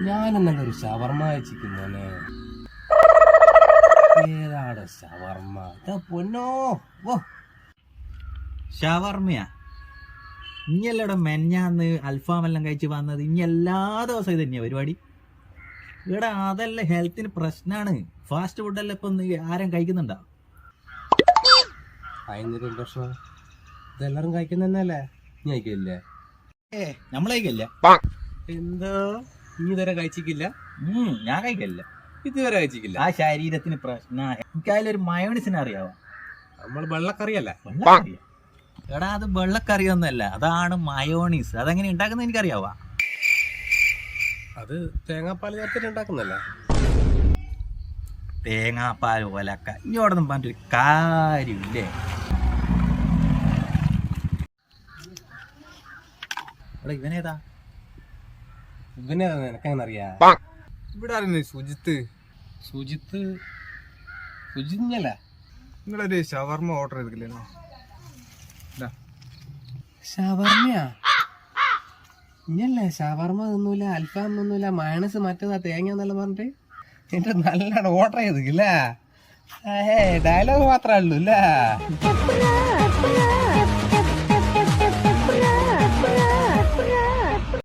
ഞാനെന്നൊരു ഷവർമ്മ കഴിച്ചിരിക്കുന്നേ. ഏതാടോ ഷവർമ്മ? പൊന്നോ ഓ ഷവർമ്മയാ? ഇനിയല്ലടോ മെഞ്ഞാന്ന് അൽഫാമെല്ലാം കഴിച്ച് വന്നത്. ഇനി എല്ലാ ദിവസവും ഇത് തന്നെയാ പരിപാടി. ഇവിടെ അതല്ല ഹെൽത്തിന് പ്രശ്നമാണ്. ഫാസ്റ്റ് ഫുഡെല്ലാം ഇപ്പൊ ആരും കഴിക്കുന്നുണ്ടോ? അതിനൊരു പ്രശ്നം ഇതെല്ലാരും കഴിക്കുന്നല്ലേ? നീ കഴിക്കില്ലേ? നമ്മള് കഴിക്കല്ല. എന്തോ നീ ഇതുവരെ കഴിച്ചിട്ടില്ല? ഞാൻ കഴിക്കല്ല, ഇതുവരെ കഴിച്ചിട്ടില്ല. ആ ശരീരത്തിന് പ്രശ്ന. എനിക്കതിലൊരു മയോണിസിനെ അറിയാവോ? നമ്മൾ വെള്ളക്കറിയല്ലേ? വെള്ളക്കറിയ? എടാ അത് വെള്ളക്കറിയൊന്നുമല്ല, അതാണ് മയോണീസ്. അതെങ്ങനെ ഉണ്ടാക്കുന്നത് എനിക്കറിയാവാ. അത് തേങ്ങാപ്പാൽ ചേർത്തിട്ട് ഉണ്ടാക്കുന്നല്ലേ? തേങ്ങാപ്പാൽ ഒലക്ക ഇങ്ങോട്ടൊന്നും പറഞ്ഞൊരു കാര്യമില്ലേ? എടാ ഇവനേതാ? ഇവനേതാ നിനക്കെങ്ങനെ അറിയാ? ഇവിടെ ആരുന്നു? സുജിത്ത്. സുജിത്ത് സുജിത്തല്ലേ? നിങ്ങളൊരു ഷവർമ്മ ഓർഡർ ചെയ്തില്ലേ? ഷവർമ്മയാ? ഇഞ്ഞല്ലേ ഷവർമ്മ തിന്നൂല, അൽഫാം തിന്നൂല, മയണസ് മറ്റേതാ തേങ്ങ എന്നെല്ലാം പറഞ്ഞിട്ട് എന്റെ നല്ലോണം ഓർഡർ ചെയ്തില്ലേ? ഡയലോഗ് മാത്രമേ ഉള്ളൂ അല്ലേ?